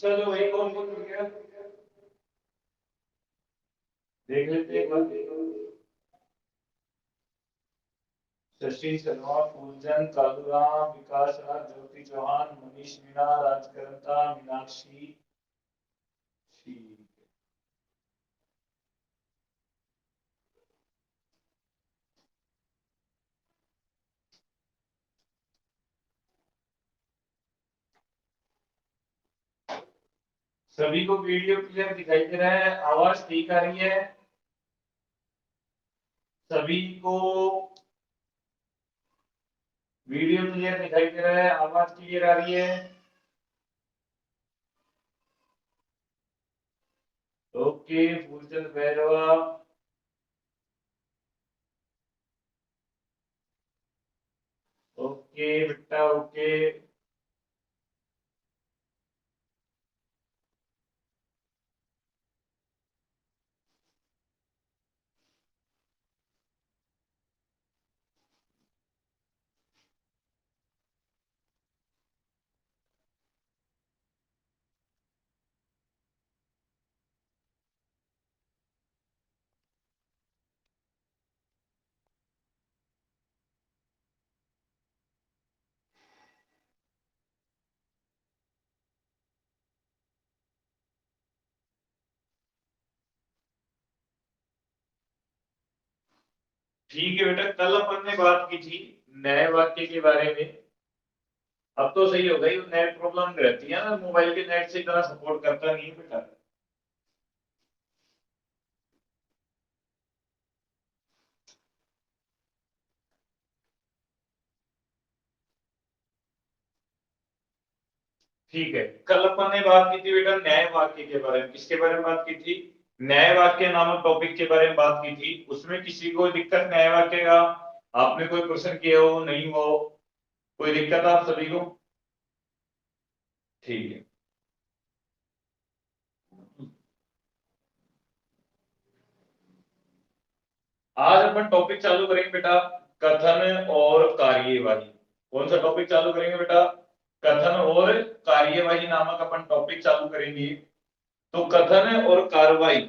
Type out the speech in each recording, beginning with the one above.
चलो भाई कौन कौन हो गया देख लेते हैं एक बार। शशि शर्मा, फूलचंद, कालूराम, विकास राज, ज्योति चौहान, मनीष मीणा, राजकरता, मीनाक्षी। ठीक है। सभी को वीडियो क्लियर दिखाई दे रहा है, आवाज ठीक आ रही है सभी को? वीडियो क्लियर दिखाई दे रहा है, आवाज क्लियर आ रही है? ओके फूलचंद भैरवा। ओके बेटा ओके। ठीक है बेटा, कल अपन ने बात की थी नए वाक्य के बारे में। अब तो सही हो गई, नेट प्रॉब्लम रहती है ना, मोबाइल के नेट से इतना सपोर्ट करता नहीं है बेटा। ठीक है, कल अपन ने बात की थी बेटा न्याय वाक्य के बारे में। किसके बारे में बात की थी? न्याय वाक्य नामक टॉपिक के बारे में बात की थी। उसमें किसी को दिक्कत न्याय वाक्य का? आपने कोई क्वेश्चन किया हो नहीं हो, कोई दिक्कत आप सभी को? ठीक है। आज अपन टॉपिक चालू करेंगे बेटा, कथन और कार्यवाही। कौन सा टॉपिक चालू करेंगे बेटा? कथन और कार्यवाही नामक अपन टॉपिक चालू करेंगे। तो कथन और कार्रवाई,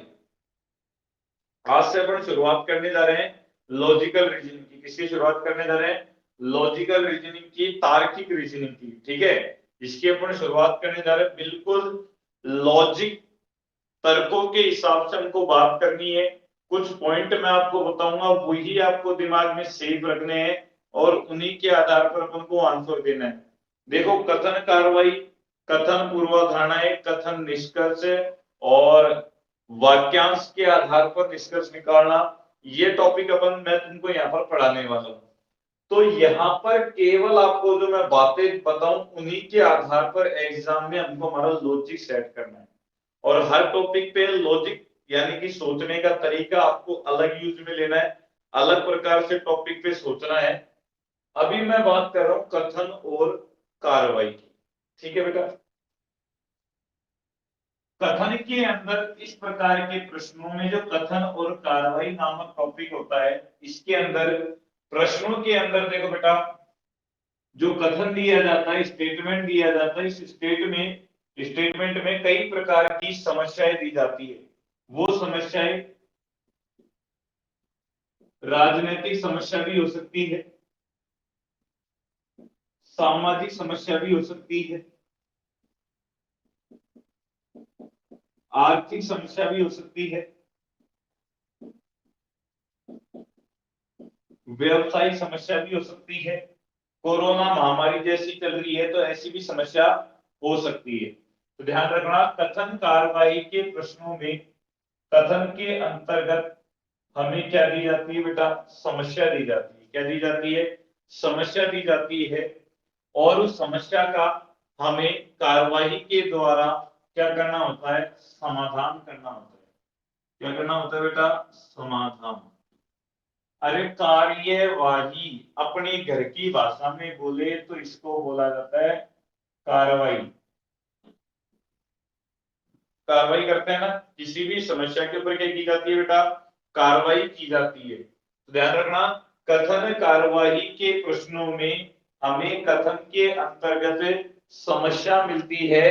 आज से अपन शुरुआत करने जा रहे हैं लॉजिकल रीजनिंग की। किसकी शुरुआत करने जा रहे हैं? लॉजिकल रीजनिंग की, तार्किक रीजनिंग की। ठीक है, इसकी अपन शुरुआत करने जा रहे हैं। बिल्कुल लॉजिक, तर्कों के हिसाब से हमको बात करनी है। कुछ पॉइंट मैं आपको बताऊंगा, वही आपको दिमाग में सेव रखने हैं और उन्हीं के आधार पर अपन को आंसर देना है। देखो, कथन कार्रवाई, कथन पूर्वाधारणाएं, कथन निष्कर्ष और वाक्यांश के आधार पर निष्कर्ष निकालना, ये टॉपिक अपन मैं तुमको यहाँ पर पढ़ाने वाला हूँ। तो यहाँ पर केवल आपको जो मैं बातें बताऊं उन्हीं के आधार पर एग्जाम में हमको हमारा लॉजिक सेट करना है। और हर टॉपिक पे लॉजिक यानी कि सोचने का तरीका आपको अलग यूज में लेना है, अलग प्रकार से टॉपिक पे सोचना है। अभी मैं बात कर रहा हूं कथन और कार्रवाई की। ठीक है बेटा, कथन के अंदर इस प्रकार के प्रश्नों में जो कथन और कार्रवाई नामक टॉपिक होता है, इसके अंदर प्रश्नों के अंदर देखो बेटा, जो कथन दिया जाता है, स्टेटमेंट दिया जाता है, इस स्टेटमेंट में कई प्रकार की समस्याएं दी जाती है। वो समस्याएं राजनीतिक समस्या भी हो सकती है, सामाजिक समस्या भी हो सकती है, आर्थिक समस्या भी हो सकती है, व्यवसायिक समस्या भी हो सकती है, कोरोना महामारी जैसी चल रही है तो ऐसी भी समस्या हो सकती है। तो ध्यान रखना, कथन कार्रवाई के प्रश्नों में कथन के अंतर्गत हमें क्या दी जाती है बेटा? समस्या दी जाती है। क्या दी जाती है? समस्या दी जाती है। और उस समस्या का हमें कार्रवाई के द्वारा क्या करना होता है? समाधान करना होता है। क्या करना होता है बेटा? समाधान। अरे कार्यवाही अपने घर की भाषा में बोले तो इसको बोला जाता है कार्रवाई। कार्रवाई करते हैं ना, किसी भी समस्या के ऊपर क्या की जाती है बेटा? कार्रवाई की जाती है। तो ध्यान रखना, कथन कार्रवाई के प्रश्नों में हमें कथन के अंतर्गत समस्या मिलती है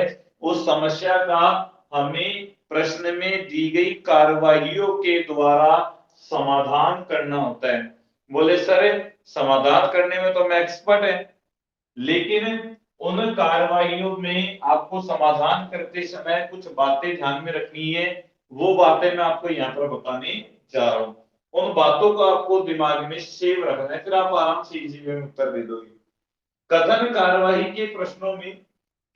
उस समस्या का हमें प्रश्न में दी गई कार्रवाइयों के द्वारा समाधान करना होता है। बोले सर समाधान करने में तो मैं एक्सपर्ट है, लेकिन उन कार्रवाइयों में आपको समाधान करते समय कुछ बातें ध्यान में रखनी है। वो बातें मैं आपको यहाँ पर बताने जा रहा हूं। उन बातों को आपको दिमाग में सेव रखना है, फिर आप आराम से इजी वे में उत्तर दे दोगे। कथन कार्यवाही के प्रश्नों में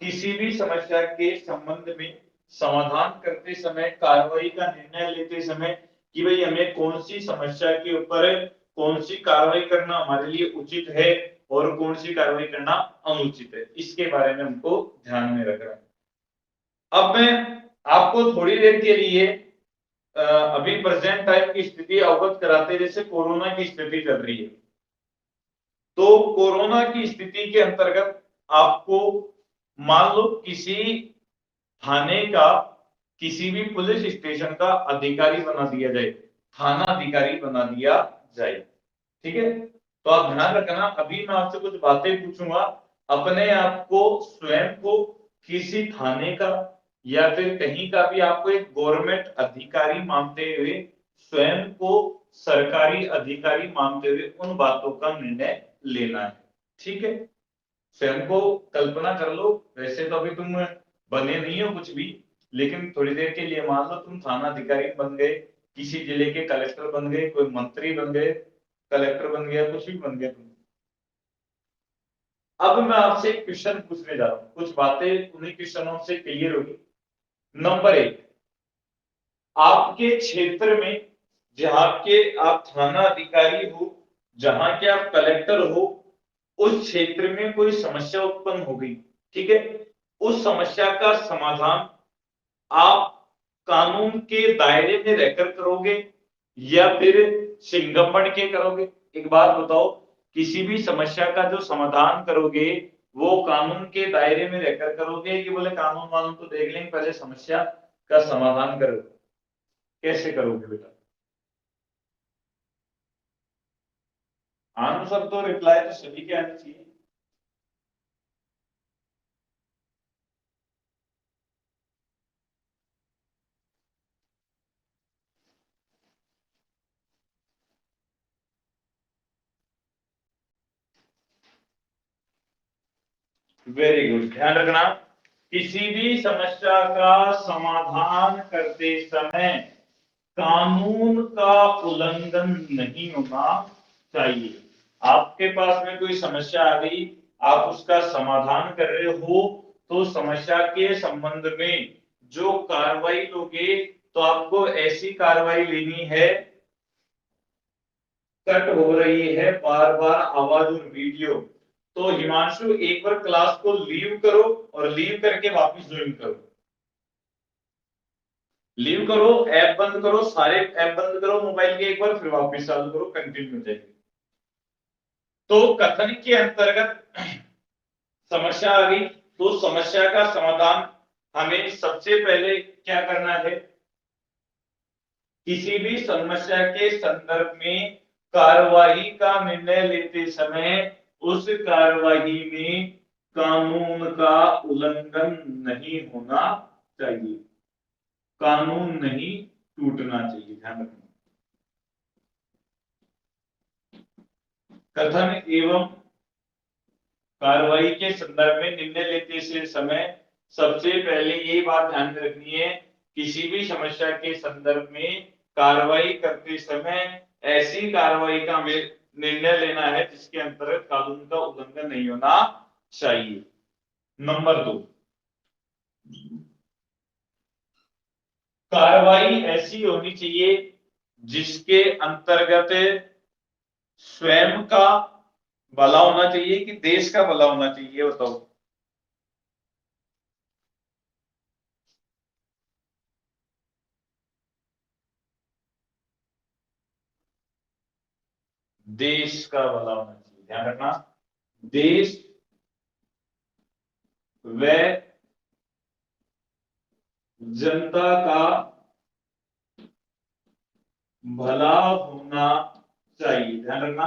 किसी भी समस्या के संबंध में समाधान करते समय, कार्रवाई का निर्णय लेते समय कि भाई हमें कौन सी समस्या के ऊपर कौन सी कार्रवाई करना हमारे लिए उचित है और कौन सी कार्रवाई करना अनुचित है, इसके बारे में हमको ध्यान में रखना है। अब मैं आपको थोड़ी देर के लिए अभी प्रेजेंट टाइम की स्थिति अवगत कराते, जैसे कोरोना की स्थिति चल रही है। तो कोरोना की स्थिति के अंतर्गत आपको मान लो किसी थाने का, किसी भी पुलिस स्टेशन का अधिकारी बना दिया जाए, थाना अधिकारी बना दिया जाए, ठीक है। तो आप ध्यान रखना, अभी मैं आपसे कुछ बातें पूछूंगा, अपने आप को स्वयं को किसी थाने का या फिर कहीं का भी आपको एक गवर्नमेंट अधिकारी मानते हुए, स्वयं को सरकारी अधिकारी मानते हुए उन बातों का निर्णय लेना है, ठीक है। स्वयं को कल्पना कर लो, वैसे तो अभी तुम बने नहीं हो कुछ भी, लेकिन थोड़ी देर के लिए मान लो तुम थाना अधिकारी बन गए, किसी जिले के कलेक्टर बन गए, कोई मंत्री बन गए, कलेक्टर बन गया, कुछ भी बन गया तुम। अब मैं आपसे एक क्वेश्चन पूछने जा रहा हूं, कुछ बातें उन्हीं क्वेश्चनों से क्लियर होगी। नंबर 1, आपके क्षेत्र में जहां के आप थाना अधिकारी हो, जहां के आप कलेक्टर हो, उस क्षेत्र में कोई समस्या उत्पन्न हो गई, ठीक है। उस समस्या का समाधान आप कानून के दायरे में रहकर करोगे या फिर सिंघम बन के करोगे? एक बात बताओ, किसी भी समस्या का जो समाधान करोगे वो कानून के दायरे में रहकर करोगे कि बोले कानून वानून तो देख लेंगे, पहले समस्या का समाधान करो? कैसे करोगे बेटा? आंसर तो रिप्लाई तो सभी के आने चाहिए। वेरी गुड, ध्यान रखना, किसी भी समस्या का समाधान करते समय कानून का उल्लंघन नहीं होना चाहिए। आपके पास में कोई समस्या आ गई, आप उसका समाधान कर रहे हो, तो समस्या के संबंध में जो कार्रवाई लोगे, तो आपको ऐसी कार्रवाई लेनी है, कट हो रही है बार बार आवाज और वीडियो, तो हिमांशु एक बार क्लास को लीव करो और लीव करके वापस ज्वाइन करो। लीव करो, ऐप बंद करो, सारे ऐप बंद करो मोबाइल के, एक बार फिर वापस चालू करो, कंटिन्यू हो जाएगी। तो कथन के अंतर्गत समस्या आ गई, तो समस्या का समाधान हमें सबसे पहले क्या करना है? किसी भी समस्या के संदर्भ में कार्यवाही का निर्णय लेते समय उस कार्यवाही में कानून का उल्लंघन नहीं होना चाहिए, कानून नहीं टूटना चाहिए, ध्यान रखना। कथन एवं कार्रवाई के संदर्भ में निर्णय लेते से समय सबसे पहले ये बात ध्यान में रखनी है, किसी भी समस्या के संदर्भ में कार्रवाई करते समय ऐसी कार्रवाई का निर्णय लेना है जिसके अंतर्गत कानून का उल्लंघन नहीं होना चाहिए। नंबर 2, कार्रवाई ऐसी होनी चाहिए जिसके अंतर्गत स्वयं का भला होना चाहिए कि देश का भला होना चाहिए, बताओ? देश का भला होना चाहिए, ध्यान रखना, देश व जनता का भला होना चाहिए, ध्यान रखना।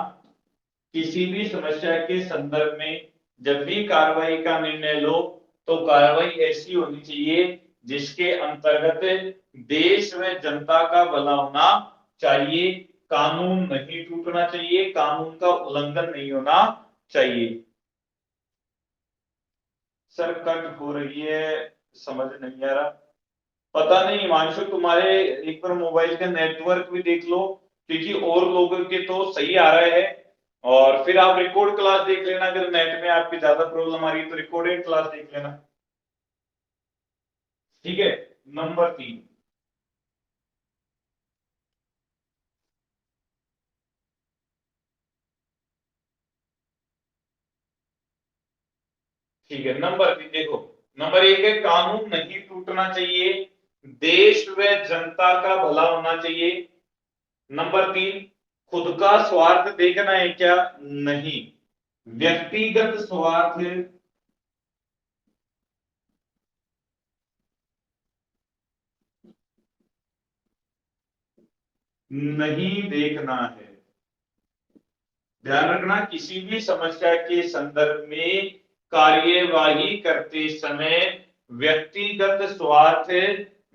किसी भी समस्या के संदर्भ में जब भी कार्रवाई का निर्णय लो, तो कार्रवाई ऐसी होनी चाहिए जिसके अंतर्गत देश व जनता का भला होना चाहिए, कानून नहीं टूटना चाहिए, कानून का उल्लंघन नहीं होना चाहिए। सर कट हो रही है, समझ नहीं आ रहा। पता नहीं हिमांशु, तुम्हारे एक बार मोबाइल का नेटवर्क भी देख लो, क्योंकि और लोगों के तो सही आ रहा है। और फिर आप रिकॉर्ड क्लास देख लेना, अगर नेट में आपकी ज्यादा प्रॉब्लम आ रही है तो रिकॉर्डेड क्लास देख लेना। ठीक है। नंबर 3। ठीक है, नंबर 3 देखो। नंबर 1 है कानून नहीं टूटना चाहिए, देश व जनता का भला होना चाहिए। नंबर 3, खुद का स्वार्थ देखना है क्या? नहीं, व्यक्तिगत स्वार्थ नहीं देखना है। ध्यान रखना, किसी भी समस्या के संदर्भ में कार्यवाही करते समय व्यक्तिगत स्वार्थ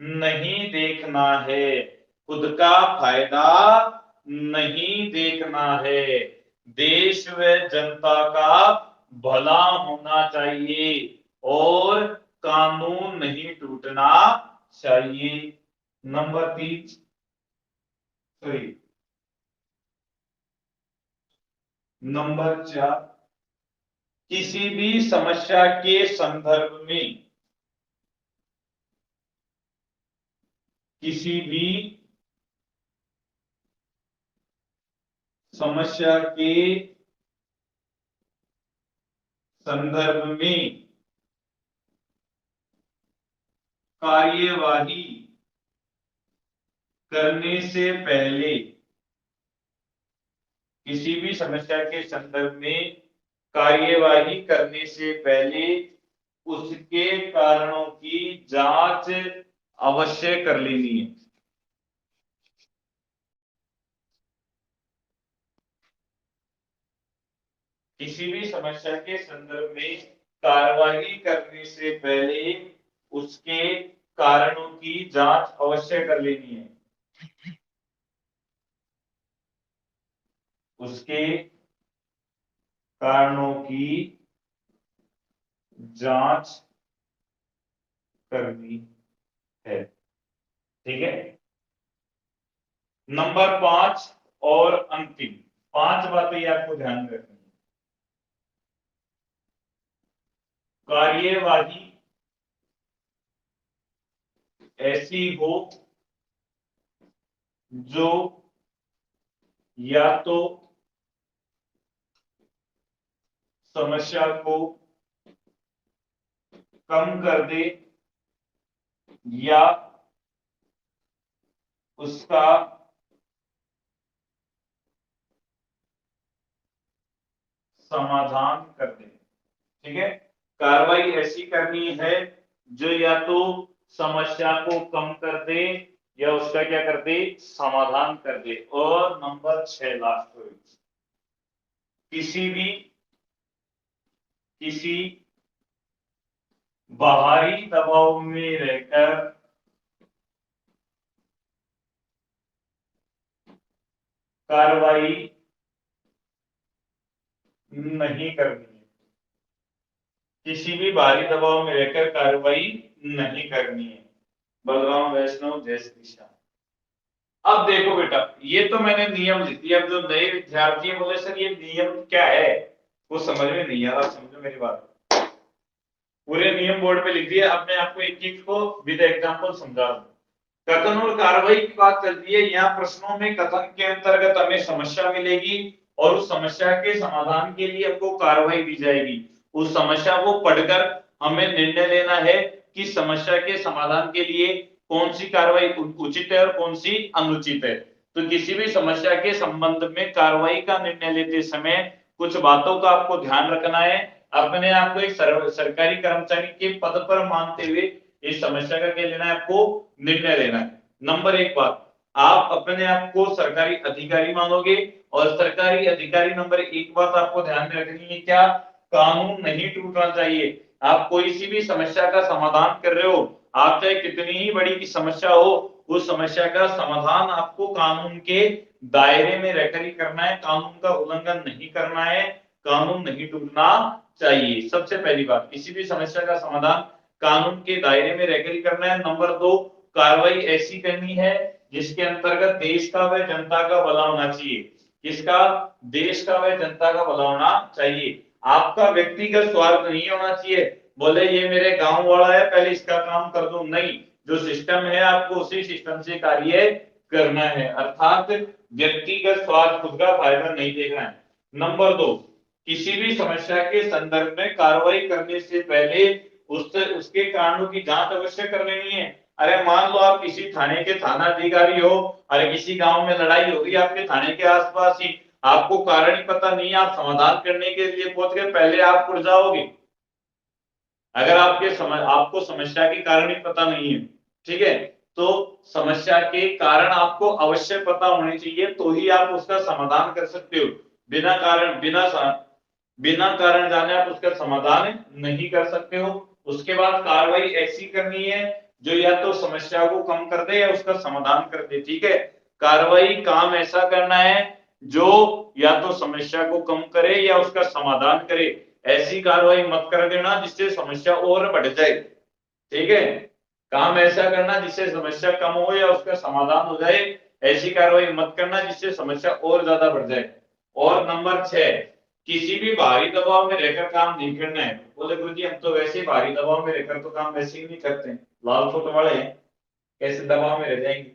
नहीं देखना है, खुद का फायदा नहीं देखना है, देश व जनता का भला होना चाहिए और कानून नहीं टूटना चाहिए। नंबर 3, सॉरी, नंबर 4, किसी भी समस्या के संदर्भ में किसी भी समस्या के संदर्भ में कार्यवाही करने से पहले, किसी भी समस्या के संदर्भ में कार्यवाही करने से पहले उसके कारणों की जांच अवश्य कर लेनी है। किसी भी समस्या के संदर्भ में कार्यवाही करने से पहले उसके कारणों की जांच अवश्य कर लेनी है। उसके कारणों की जांच करनी है। ठीक है। नंबर 5 और अंतिम 5 बातें आपको ध्यान में रखनी है। कार्यवाही ऐसी हो जो या तो समस्या को कम कर दे या उसका समाधान कर दे। ठीक है। कार्रवाई ऐसी करनी है जो या तो समस्या को कम कर दे या उसका क्या कर दे, समाधान कर दे। और नंबर 6 लास्ट, किसी भी किसी बाहरी दबाव में रहकर कार्रवाई नहीं करनी है। किसी भी बाहरी दबाव में रहकर कार्रवाई नहीं करनी है। बलराम वैष्णव जय श्री श्याम। अब देखो बेटा, ये तो मैंने नियम लिख दिया। अब जो नए विद्यार्थी है बोले सर ये नियम क्या है, वो समझ में नहीं आ रहा। समझो मेरी बात, पूरे नियम बोर्ड पे लिख दिए। अब मैं आपको एक एक को विद एग्जांपल समझा दूं। कथन और कार्रवाई की बात चलती है। यहाँ प्रश्नों में कथन के अंतर्गत हमें समस्या मिलेगी और उस समस्या के समाधान के लिए हमको कार्रवाई दी जाएगी। उस समस्या को पढ़कर हमें निर्णय लेना है कि समस्या के समाधान के लिए कौन सी कार्रवाई उचित है और कौन सी अनुचित है। तो किसी भी समस्या के संबंध में कार्रवाई का निर्णय लेते समय कुछ बातों का आपको ध्यान रखना है। अपने आप को एक सरकारी कर्मचारी के पद पर मानते हुए इस समस्या का क्या लेना है, आपको निर्णय लेना है। नंबर 1 बात, आप अपने आप को सरकारी अधिकारी मानोगे और सरकारी अधिकारी। नंबर 1 बात आपको ध्यान में रखनी है क्या, कानून नहीं टूटना चाहिए। आप कोई सी भी समस्या का समाधान कर रहे हो, आप चाहे कितनी ही बड़ी की समस्या हो, उस समस्या का समाधान आपको कानून के दायरे में रहकर ही करना है, कानून का उल्लंघन नहीं करना है, कानून नहीं टूटना चाहिए। सबसे पहली बात, किसी भी समस्या का समाधान कानून के दायरे में रहकर ही करना है। नंबर 2, कार्रवाई ऐसी करनी है जिसके अंतर्गत देश का व जनता का भला होना चाहिए। किसका? देश का व जनता का भला होना चाहिए। आपका व्यक्तिगत स्वार्थ नहीं होना चाहिए, बोले ये मेरे गांव वाला है पहले इसका काम कर दो, नहीं, जो सिस्टम है आपको उसी सिस्टम से कार्य करना है, अर्थात व्यक्तिगत स्वार्थ, खुद का फायदा नहीं देखना है। नंबर 2, किसी भी समस्या के संदर्भ में कार्रवाई करने से पहले उसके कारणों की जांच अवश्य कर लेनी है। अरे मान लो आप किसी थाने के थाना अधिकारी हो, अरे किसी गांव में लड़ाई हो रही है आपके थाने के आसपास ही, आपको कारण ही पता नहीं, आप समाधान करने के लिए पहुंच गए, पहले आप उड़ जाओगे अगर आपको समस्या के कारण ही पता नहीं है। ठीक है, तो समस्या के कारण आपको अवश्य पता होने चाहिए, तो ही आप उसका समाधान कर सकते हो। बिना कारण जाने आप उसका समाधान नहीं कर सकते हो। उसके बाद कार्रवाई ऐसी करनी है जो या तो समस्या को कम कर दे या उसका समाधान कर दे। ठीक है, कार्रवाई काम ऐसा करना है जो या तो समस्या को कम करे या उसका समाधान करे। ऐसी कार्रवाई मत कर देना जिससे समस्या और बढ़ जाए। ठीक है, काम ऐसा करना जिससे समस्या कम हो या उसका समाधान हो जाए, ऐसी कार्रवाई मत करना जिससे समस्या और ज्यादा बढ़ जाए। और नंबर 6, किसी भी भारी दबाव में रहकर काम नहीं करना है। बोले गुरु जी हम तो वैसे ही भारी दबाव में रहकर तो काम वैसे ही नहीं करते, लाल फुट वाले हैं, कैसे दबाव में रह जाएंगे?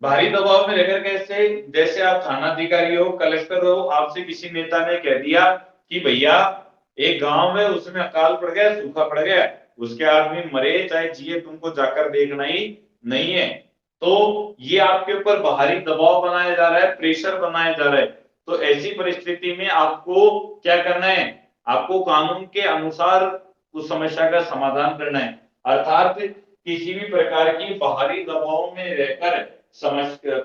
भारी दबाव में रहकर कैसे? जैसे आप थाना अधिकारी हो, कलेक्टर हो, आपसे किसी नेता ने कह दिया कि भैया एक गांव है उसमें अकाल पड़ गया, सूखा पड़ गया, उसके आदमी मरे चाहे जिए तुमको जाकर देखना ही नहीं है, तो ये आपके ऊपर बाहरी दबाव बनाया जा रहा है, प्रेशर बनाया जा रहा है। तो ऐसी परिस्थिति में आपको क्या करना है? आपको कानून के अनुसार उस समस्या का समाधान करना है, अर्थात किसी भी प्रकार की बाहरी दबाव में रहकर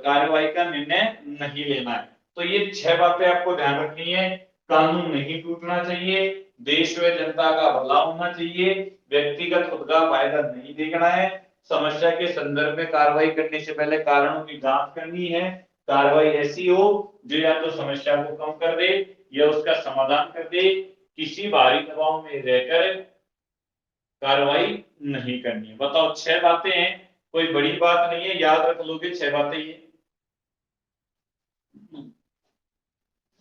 कार्रवाई का निर्णय नहीं लेना है। तो ये 6 बातें आपको ध्यान रखनी है। कानून नहीं टूटना चाहिए, देश व जनता का भला होना चाहिए, व्यक्तिगत खुद का फायदा नहीं देखना है, समस्या के संदर्भ में कार्रवाई करने से पहले कारणों की जांच करनी है, कार्रवाई ऐसी हो जो या तो समस्या को कम कर दे या उसका समाधान कर दे, किसी भारी दबाव में रहकर कार्रवाई नहीं करनी है। बताओ 6 बातें हैं, कोई बड़ी बात नहीं है, याद रख लोगे 6 बातें ये,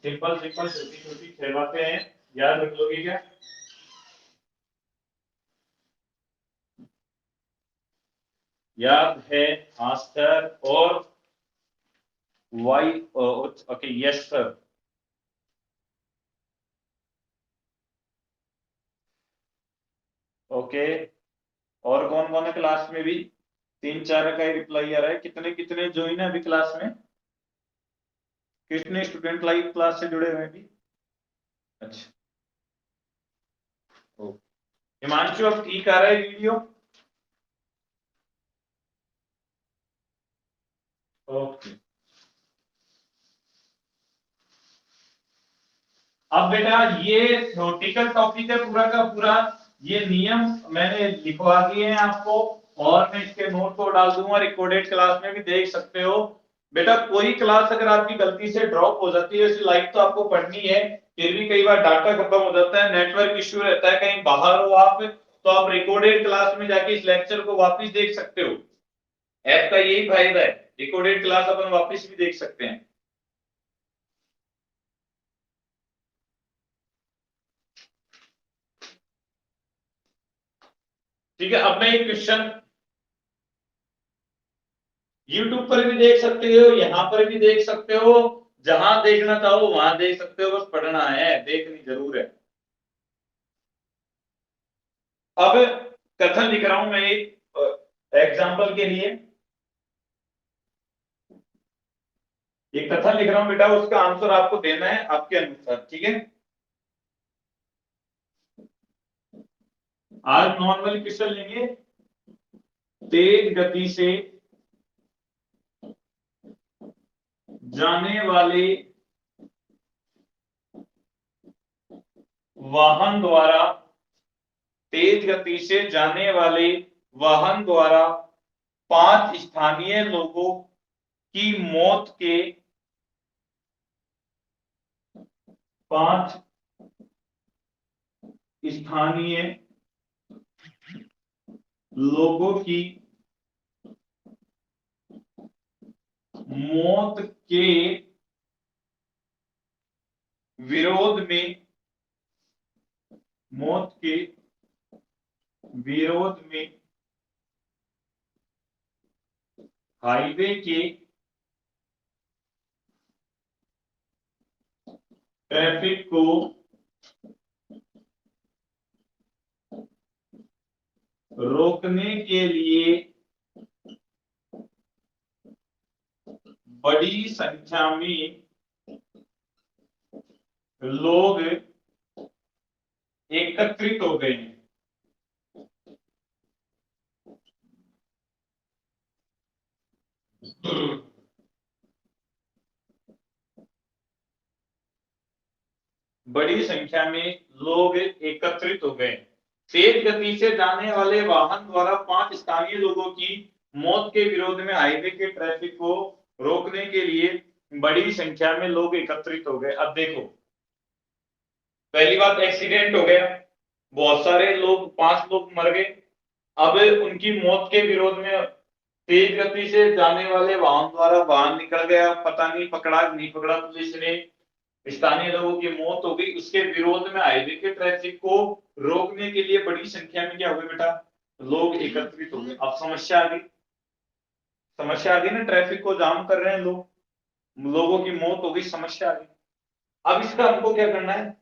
सिंपल सिंपल छोटी छोटी 6 बातें हैं, याद रख लोगे क्या? याद है? हाँ सर। और Y? Okay, yes sir. Okay, और कौन कौन है क्लास में भी? 3 4 का ही रिप्लाई आ रहा है, कितने कितने ज्वाइन है अभी क्लास में? कितने स्टूडेंट लाइव क्लास से जुड़े हुए हैं अभी? अच्छा, हिमांशु अब ठीक आ रहा है वीडियो? ओके, अब बेटा ये थ्योरेटिकल टॉपिक है पूरा का पूरा, ये नियम मैंने लिखवा दिए हैं आपको, और मैं इसके नोट को डाल दूंगा, रिकॉर्डेड क्लास में भी देख सकते हो। बेटा कोई क्लास अगर आपकी गलती से ड्रॉप हो जाती है, इसे लाइव तो आपको पढ़नी है, फिर भी कई बार डाटा खत्म हो जाता है, नेटवर्क इश्यू रहता है, कहीं बाहर हो आप, तो आप रिकॉर्डेड क्लास में जाके इस लेक्चर को वापस देख सकते हो। ऐप का यही फायदा है, रिकॉर्डेड क्लास अपन वापस भी देख सकते हैं। ठीक है, अब मैं एक क्वेश्चन YouTube पर भी देख सकते हो, यहाँ पर भी देख सकते हो, जहां देखना चाहो वहां देख सकते हो, बस पढ़ना है, देखनी जरूर है। अब कथन लिख रहा हूं मैं एक एग्जाम्पल के लिए, एक कथन लिख रहा हूं बेटा, उसका आंसर आपको देना है आपके अनुसार। ठीक है, आज नॉर्मल क्वेश्चन लेंगे, तेज गति से जाने वाले वाहन द्वारा तेज गति से जाने वाले वाहन द्वारा 5 स्थानीय लोगों की मौत के 5 स्थानीय लोगों की मौत के विरोध में मौत के विरोध में हाईवे के ट्रैफिक को रोकने के लिए बड़ी संख्या में लोग एकत्रित हो गए हैं। बड़ी संख्या में लोग एकत्रित हो गए। तेज गति से जाने वाले वाहन द्वारा 5 स्थानीय लोगों की मौत के विरोध में हाईवे के ट्रैफिक को रोकने के लिए बड़ी संख्या में लोग एकत्रित हो गए। अब देखो, पहली बात एक्सीडेंट हो गया, बहुत सारे लोग 5 लोग मर गए। अब उनकी मौत के विरोध में तेज गति से जाने वाले वाहन द्वारा वाहन निकल गया, पता नहीं पकड़ा नहीं पकड़ा पुलिस ने, स्थानीय लोगों की मौत हो गई। उसके विरोध में हाईवे के ट्रैफिक को रोकने के लिए बड़ी संख्या में क्या हो गए बेटा, लोग एकत्रित हो गए। अब समस्या आ गई, समस्या आ गई ना, ट्रैफिक को जाम कर रहे हैं लोग, लोगों की मौत हो गई, समस्या आ गई। अब इसका हमको क्या करना है,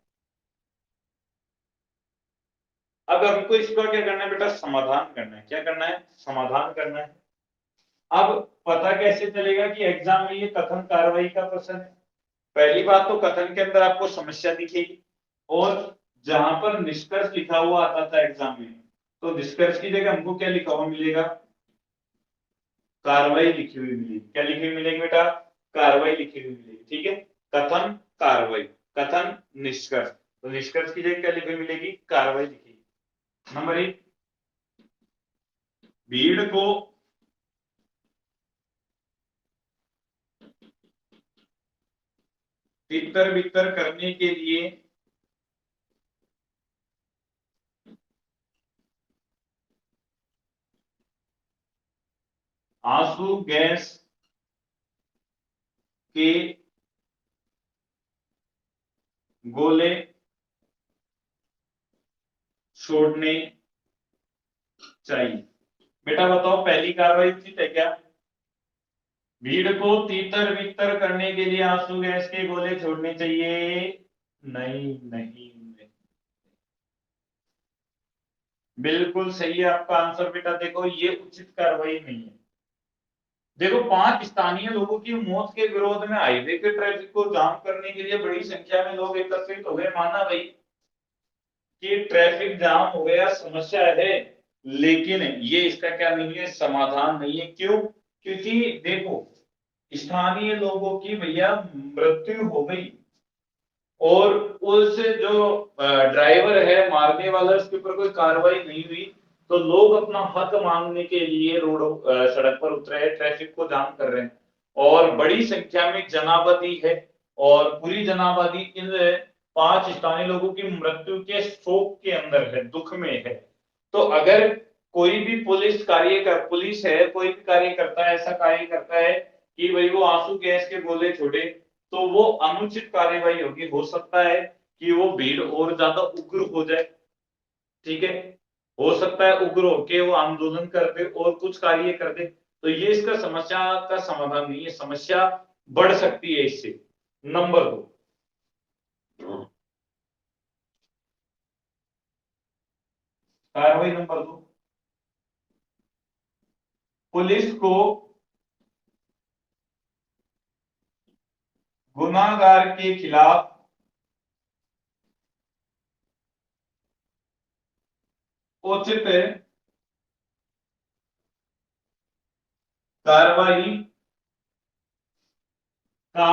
अब हमको इसका क्या करना है बेटा, समाधान करना है। क्या करना है, समाधान करना है। अब पता कैसे चलेगा कि एग्जाम में ये कथन कार्रवाई का प्रश्न है। पहली बात तो कथन के अंदर आपको समस्या दिखेगी, और जहां पर निष्कर्ष लिखा हुआ आता था एग्जाम में, तो निष्कर्ष की जगह हमको क्या लिखा हुआ मिलेगा, कार्रवाई लिखी हुई मिलेगी। क्या लिखी हुई मिलेगी बेटा, कार्रवाई लिखी हुई मिलेगी। ठीक है, कथन कार्रवाई, कथन निष्कर्ष, तो निष्कर्ष की जगह क्या लिखी हुई मिलेगी, कार्रवाई लिखी। नंबर 1, भीड़ को तितर बितर करने के लिए आंसू गैस के गोले छोड़ने चाहिए। बेटा बताओ, पहली कार्रवाई उचित है क्या, भीड़ को तीतर बितर करने के लिए आंसू गैस के गोले छोड़ने चाहिए? नहीं नहीं नहीं, बिल्कुल सही है आपका आंसर बेटा। देखो, ये उचित कार्रवाई नहीं है। देखो, 5 स्थानीय लोगों की मौत के विरोध में हाईवे के ट्रैफिक को जाम करने के लिए बड़ी संख्या में लोग एकत्रित हो गए, माना भाई कि ट्रैफिक जाम हो गया, समस्या है, लेकिन ये इसका क्या नहीं है, समाधान नहीं है। क्यों? क्योंकि देखो, स्थानीय लोगों की भैया मृत्यु हो गई, और उस जो ड्राइवर है मारने वाला, उसके ऊपर कोई कार्रवाई नहीं हुई, तो लोग अपना हक मांगने के लिए रोड सड़क पर उतरे हैं, ट्रैफिक को जाम कर रहे हैं, और बड़ी संख्या में जनाबादी है, और पूरी जनाबादी इन 5 स्थानीय लोगों की मृत्यु के शोक के अंदर है, दुख में है। तो अगर कोई भी पुलिस है, कोई भी कार्य करता है, ऐसा कार्य करता है कि भाई वो आंसू गैस के गोले छोड़े, तो वो अनुचित कार्यवाही होगी। हो सकता है कि वो भीड़ और ज्यादा उग्र हो जाए, ठीक है, हो सकता है उग्र होके वो आंदोलन कर दे और कुछ कार्य कर दे, तो ये इसका समस्या का समाधान नहीं है, समस्या बढ़ सकती है इससे। नंबर 2, कार्रवाई नंबर 2, पुलिस को गुनाहगार के खिलाफ उचित कार्रवाई का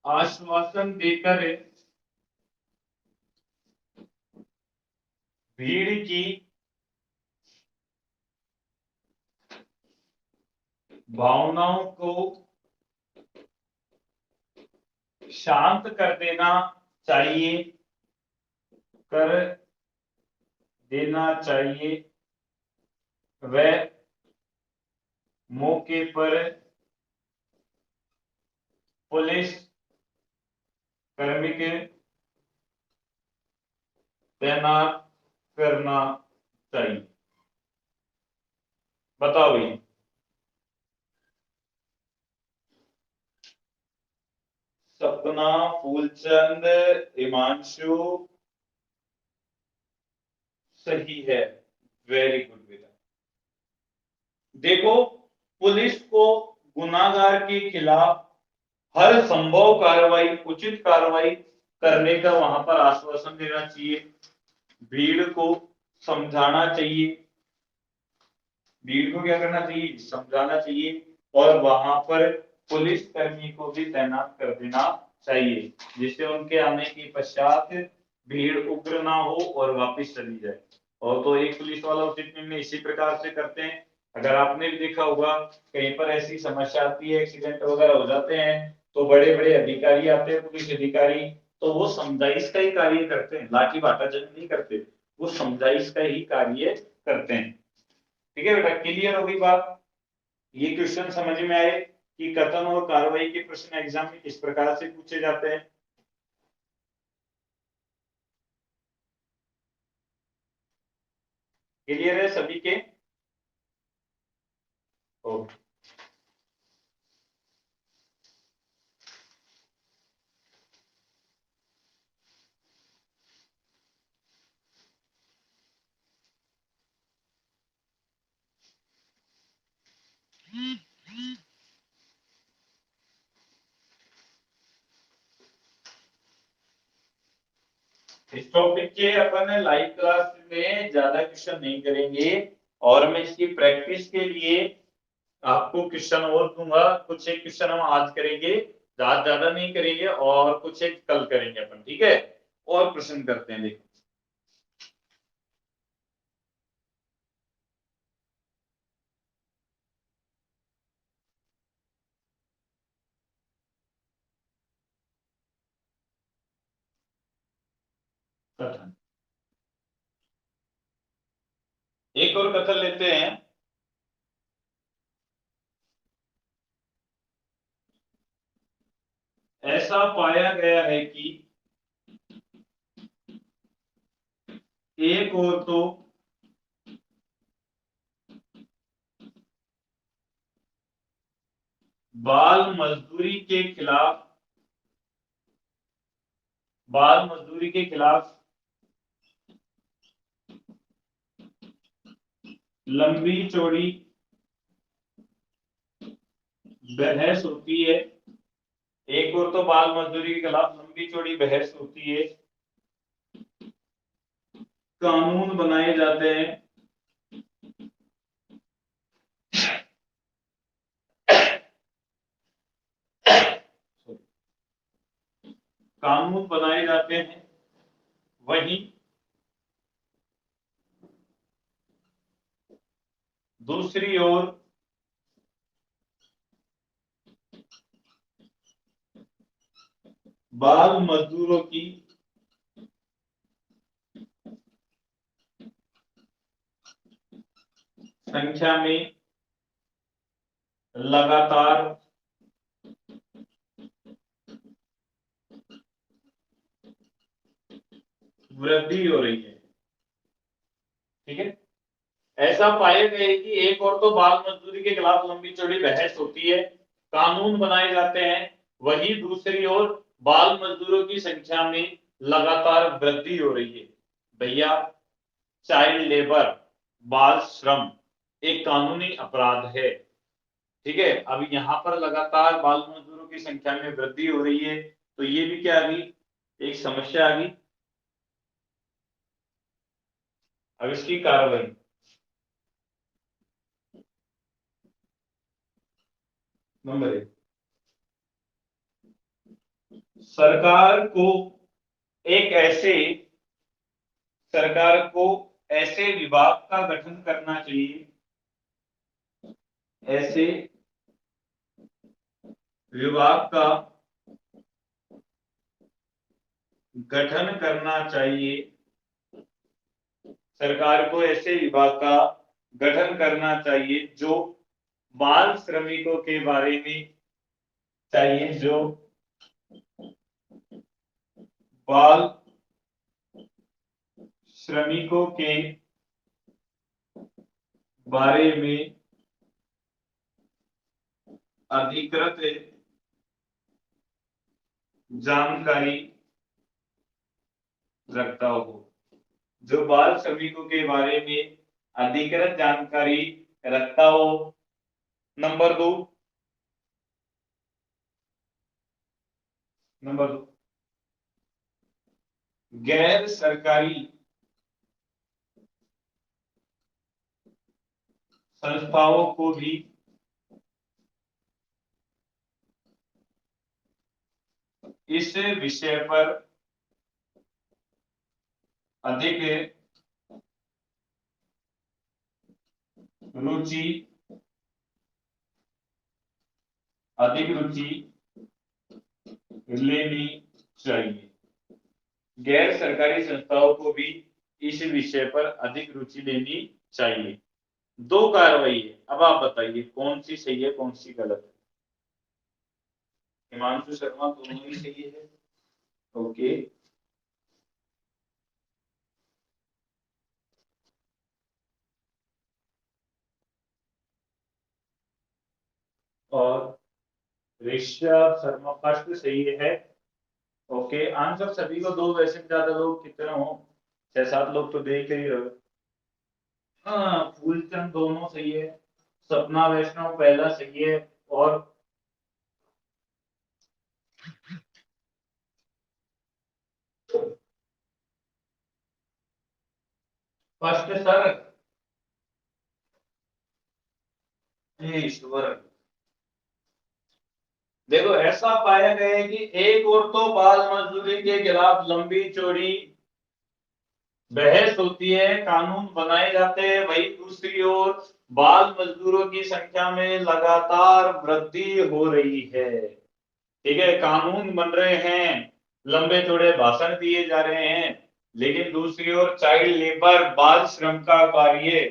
आश्वासन देकर भीड़ की भावनाओं को शांत कर देना चाहिए, कर देना चाहिए। वह मौके पर पुलिस कर्मी के तैनात करना चाहिए। बताओ भाई। सपना, फूलचंद, हिमांशु, सही है। वेरी गुड बेटा। देखो, पुलिस को गुनाहगार के खिलाफ हर संभव कार्रवाई, उचित कार्रवाई करने का वहां पर आश्वासन देना चाहिए। भीड़ को समझाना चाहिए। भीड़ को क्या करना चाहिए? समझाना चाहिए। और वहां पर पुलिस कर्मी को भी तैनात कर देना चाहिए, जिससे उनके आने के पश्चात भीड़ उग्र ना हो और वापस चली जाए। और तो एक पुलिस वाला उचित निर्णय इसी प्रकार से करते हैं। अगर आपने भी देखा होगा, कहीं पर ऐसी समस्या आती है, एक्सीडेंट वगैरह हो जाते हैं, तो बड़े बड़े अधिकारी आते हैं, पुलिस अधिकारी, तो वो समझाइश का ही कार्य करते हैं, लाठी बाटा जंग नहीं करते, वो समझाइश का ही कार्य करते हैं। ठीक है बेटा, क्लियर होगी बात? ये क्वेश्चन समझ में आए कि कथन और कार्रवाई के प्रश्न एग्जाम में किस प्रकार से पूछे जाते हैं? क्लियर है सभी के? ओके। इस टॉपिक के अपन लाइव क्लास में ज्यादा क्वेश्चन नहीं करेंगे, और मैं इसकी प्रैक्टिस के लिए आपको क्वेश्चन और दूंगा। कुछ एक क्वेश्चन हम आज करेंगे, ज्यादा ज्यादा नहीं करेंगे, और कुछ एक कल करेंगे अपन। ठीक है, और प्रश्न करते हैं, देखो। कथन, एक और कथन लेते हैं। ऐसा पाया गया है कि एक और तो बाल मजदूरी के खिलाफ, बाल मजदूरी के खिलाफ लंबी चौड़ी बहस होती है। एक और तो बाल मजदूरी के खिलाफ लंबी चौड़ी बहस होती है, कानून बनाए जाते हैं, कानून बनाए जाते हैं, वहीं दूसरी ओर बाल मजदूरों की संख्या में लगातार वृद्धि हो रही है। ठीक है, ऐसा पाया गया है कि एक और तो बाल मजदूरी के खिलाफ लंबी चौड़ी बहस होती है, कानून बनाए जाते हैं, वहीं दूसरी ओर बाल मजदूरों की संख्या में लगातार वृद्धि हो रही है। भैया, चाइल्ड लेबर, बाल श्रम एक कानूनी अपराध है। ठीक है, अब यहाँ पर लगातार बाल मजदूरों की संख्या में वृद्धि हो रही है, तो ये भी क्या आ गई? एक समस्या आ गई। अब इसकी कार्रवाई, नंबर एक, सरकार को एक ऐसे सरकार को ऐसे विभाग का गठन करना चाहिए, ऐसे विभाग का गठन करना चाहिए, सरकार को ऐसे विभाग का गठन करना चाहिए जो बाल श्रमिकों के बारे में चाहिए, जो बाल श्रमिकों के बारे में अधिकृत जानकारी रखता हो, जो बाल श्रमिकों के बारे में अधिकृत जानकारी रखता हो। नंबर दो, गैर सरकारी संस्थाओं को भी इस विषय पर अधिक रुचि लेनी चाहिए। गैर सरकारी संस्थाओं को भी इस विषय पर अधिक रुचि लेनी चाहिए। दो कार्रवाई है, अब आप बताइए कौन सी सही है कौन सी गलत है। हिमांशु शर्मा दोनों ही सही है। ओके, और ऋषभ शर्मा फर्स्ट सही है। ओके, आंसर सभी को दो, वैसे भी ज्यादा लोग कितने हो, 6-7 लोग तो देख ही रहे हो। हाँ, फूलचंद दोनों सही है, सपना वैष्णव पहला सही है, और फर्स्ट सर ईश्वर। देखो, ऐसा पाया गया है कि एक और तो बाल मजदूरी के खिलाफ लंबी चौड़ी बहस होती है, कानून बनाए जाते हैं, वही दूसरी ओर बाल मजदूरों की संख्या में लगातार वृद्धि हो रही है। ठीक है, कानून बन रहे हैं, लंबे चौड़े भाषण दिए जा रहे हैं, लेकिन दूसरी ओर चाइल्ड लेबर, बाल श्रम का कार्य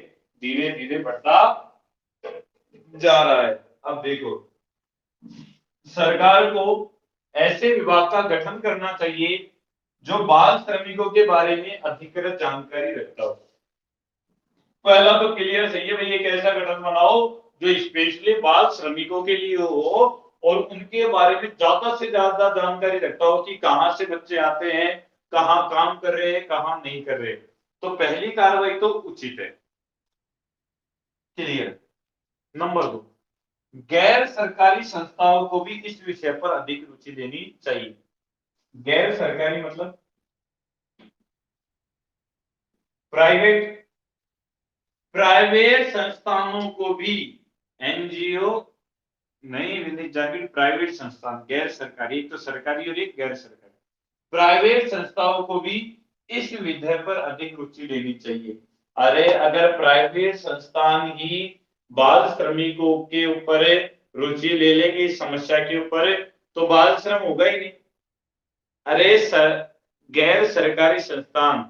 धीरे धीरे बढ़ता जा रहा है। अब देखो, सरकार को ऐसे विभाग का गठन करना चाहिए जो बाल श्रमिकों के बारे में अधिकृत जानकारी रखता हो। पहला तो क्लियर सही है भाई, एक ऐसा गठन बनाओ जो स्पेशली बाल श्रमिकों के लिए हो और उनके बारे में ज्यादा से ज्यादा जानकारी रखता हो कि कहां से बच्चे आते हैं, कहां काम कर रहे हैं, कहां नहीं कर रहे। तो पहली कार्रवाई तो उचित है, क्लियर। नंबर दो, गैर सरकारी संस्थाओं को भी इस विषय पर अधिक रुचि देनी चाहिए। गैर सरकारी मतलब प्राइवेट, प्राइवेट संस्थानों को भी, एनजीओ नहीं विनीत जागीर, प्राइवेट संस्थान, गैर सरकारी, एक तो सरकारी और एक गैर सरकारी, प्राइवेट संस्थाओं को भी इस विषय पर अधिक रुचि लेनी चाहिए। अरे अगर प्राइवेट संस्थान ही बाल श्रमिकों के ऊपर रुचि ले लेंगे, इस समस्या के ऊपर, तो बाल श्रम होगा ही नहीं। अरे सर, गैर सरकारी संस्थान,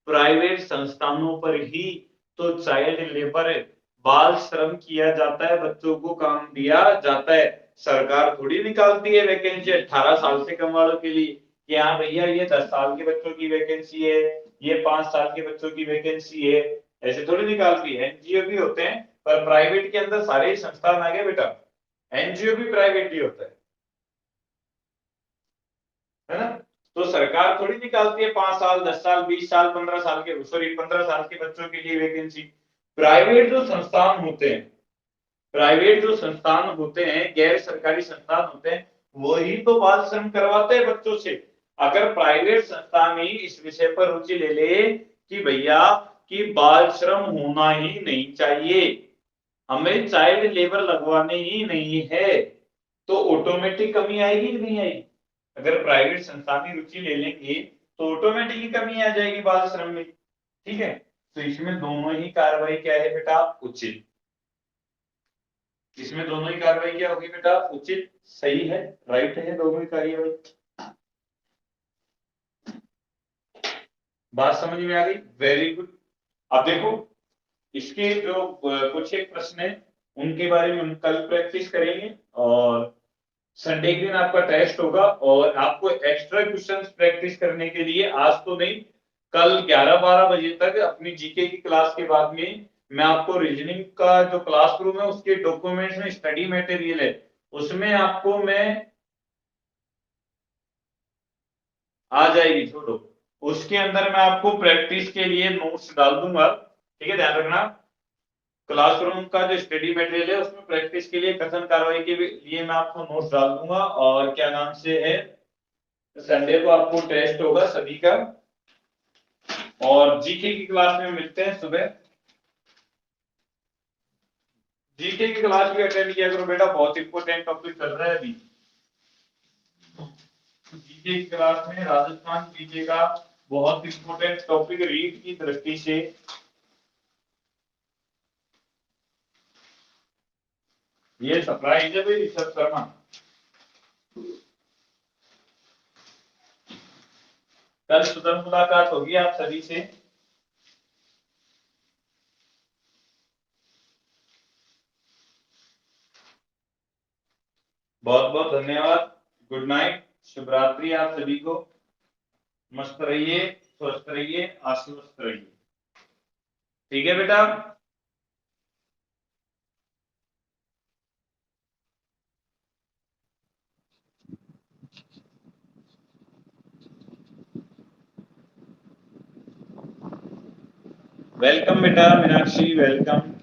प्राइवेट संस्थानों पर ही तो चाइल्ड लेबर, बाल श्रम किया जाता है, बच्चों को काम दिया जाता है। सरकार थोड़ी निकालती है वैकेंसी 18 साल से कम वालों के लिए कि हाँ भैया ये 10 साल के बच्चों की वैकेंसी है, ये 5 साल के बच्चों की वैकेंसी है, ऐसे थोड़ी निकालती है। एनजीओ भी होते हैं, पर प्राइवेट के अंदर सारे ही संस्थान आ गए बेटा, एनजीओ भी प्राइवेट ही होता है ना। तो सरकार थोड़ी निकालती है 5 साल, 10 साल, 20 साल, 15 साल के, सॉरी 15 साल के बच्चों के लिए वैकेंसी। प्राइवेट जो संस्थान होते हैं, प्राइवेट जो संस्थान होते हैं, गैर सरकारी संस्थान होते हैं, वही तो बाल श्रम करवाते हैं बच्चों से। अगर प्राइवेट संस्थान ही इस विषय पर रुचि ले ले कि भैया कि बाल श्रम होना ही नहीं चाहिए, हमें चाइल्ड लेबर लगवाने ही नहीं है, तो ऑटोमेटिक कमी आएगी कि नहीं आएगी। अगर प्राइवेट संस्थान की रुचि ले लेंगे तो ऑटोमेटिकली कमी आ जाएगी बाल श्रम में। ठीक है, तो इसमें दोनों ही कार्रवाई क्या है बेटा, उचित। इसमें दोनों ही कार्रवाई क्या होगी बेटा, उचित, सही है, राइट है दोनों ही कार्यवाही। बात समझ में आ गई, वेरी गुड। अब देखो इसके जो कुछ एक प्रश्न है उनके बारे में हम कल प्रैक्टिस करेंगे, और संडे के दिन आपका टेस्ट होगा, और आपको एक्स्ट्रा क्वेश्चंस प्रैक्टिस करने के लिए आज तो नहीं, कल 11-12 बजे तक अपनी जीके की क्लास के बाद में मैं आपको रीजनिंग का जो क्लासरूम है उसके डॉक्यूमेंट्स में स्टडी मटेरियल है उसमें आपको मैं आ जाएगी, छोड़ो, उसके अंदर मैं आपको प्रैक्टिस के लिए नोट्स डाल दूंगा, ठीक है, ध्यान रखना। क्लासरूम का जो स्टडी मटेरियल है उसमें प्रैक्टिस के लिए कथन कार्रवाई के लिए मैं आपको नोट्स डाल दूंगा, और क्या नाम से है, संडे को आपको टेस्ट होगा सभी का, और जीके की क्लास में मिलते हैं सुबह। जीके की क्लास भी अटेंड किया करो बेटा, बहुत इंपॉर्टेंट टॉपिक चल रहा है अभी जीके की क्लास में। राजस्थान जीके का बहुत इंपॉर्टेंट टॉपिक रीड की दृष्टि से। ये सरप्राइज है भाई ऋषभ शर्मा। कल सुदन मुलाकात होगी आप सभी से। बहुत बहुत धन्यवाद, गुड नाइट, शुभ रात्रि आप सभी को। मस्त रहिए, स्वस्थ रहिए, आश्वस्त रहिए, ठीक है बेटा। वेलकम बेटा मीनाक्षी, वेलकम।